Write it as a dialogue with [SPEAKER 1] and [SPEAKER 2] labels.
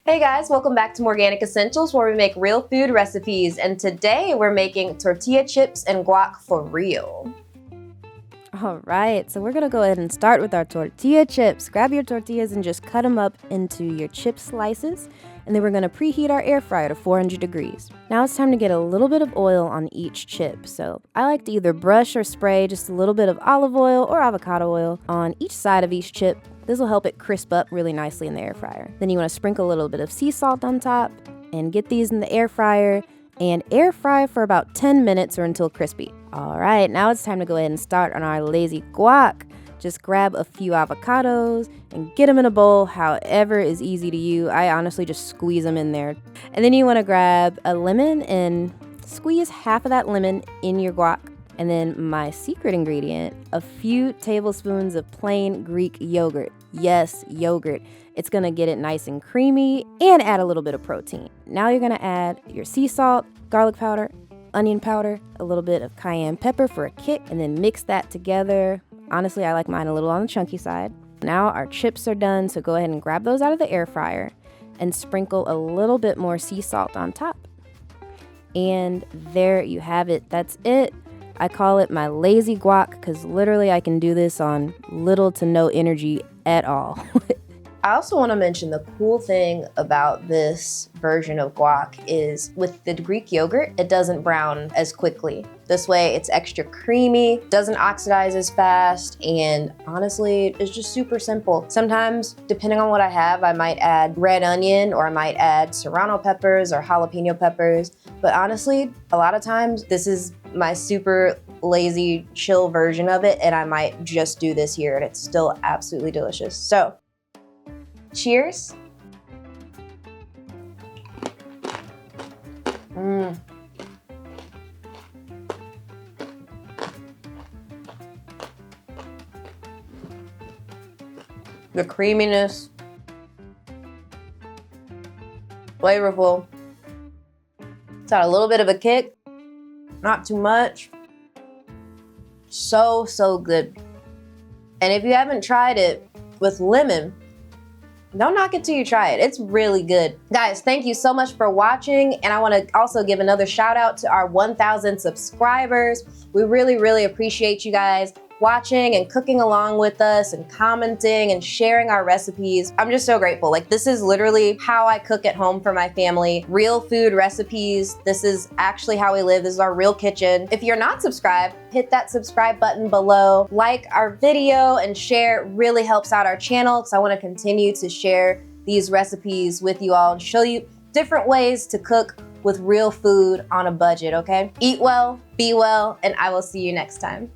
[SPEAKER 1] Hey guys, welcome back to Organic Essentials, where we make real food recipes, and today we're making tortilla chips and guac for real.
[SPEAKER 2] All right, so we're gonna go ahead and start with our tortilla chips. Grab your tortillas and just cut them up into your chip slices, and then we're gonna preheat our air fryer to 400 degrees. Now it's time to get a little bit of oil on each chip. So I like to either brush or spray just a little bit of olive oil or avocado oil on each side of each chip. This will help it crisp up really nicely in the air fryer. Then you wanna sprinkle a little bit of sea salt on top and get these in the air fryer and air fry for about 10 minutes or until crispy. All right, now it's time to go ahead and start on our lazy guac. Just grab a few avocados and get them in a bowl, however is easy to you. I honestly just squeeze them in there. And then you wanna grab a lemon and squeeze half of that lemon in your guac. And then my secret ingredient, a few tablespoons of plain Greek yogurt. Yes, yogurt. It's gonna get it nice and creamy and add a little bit of protein. Now you're gonna add your sea salt, garlic powder, onion powder, a little bit of cayenne pepper for a kick, and then mix that together. Honestly, I like mine a little on the chunky side. Now our chips are done, so go ahead and grab those out of the air fryer and sprinkle a little bit more sea salt on top. And there you have it. That's it. I call it my lazy guac because literally I can do this on little to no energy at all.
[SPEAKER 1] I also want to mention the cool thing about this version of guac is with the Greek yogurt, it doesn't brown as quickly. This way it's extra creamy, doesn't oxidize as fast, and honestly, it's just super simple. Sometimes, depending on what I have, I might add red onion or I might add serrano peppers or jalapeno peppers. But honestly, a lot of times this is my super lazy, chill version of it, and I might just do this here and it's still absolutely delicious. So, cheers. The creaminess, flavorful. It's got a little bit of a kick, not too much. So good. And if you haven't tried it with lemon, don't knock it till you try it. It's really good. Guys, thank you so much for watching. And I want to also give another shout out to our 1,000 subscribers. We really appreciate you guys watching and cooking along with us and commenting and sharing our recipes. I'm just so grateful. Like, this is literally how I cook at home for my family. Real food recipes. This is actually how we live. This is our real kitchen. If you're not subscribed, hit that subscribe button below. Like our video and share. It really helps out our channel because I want to continue to share these recipes with you all and show you different ways to cook with real food on a budget, okay? Eat well, be well, and I will see you next time.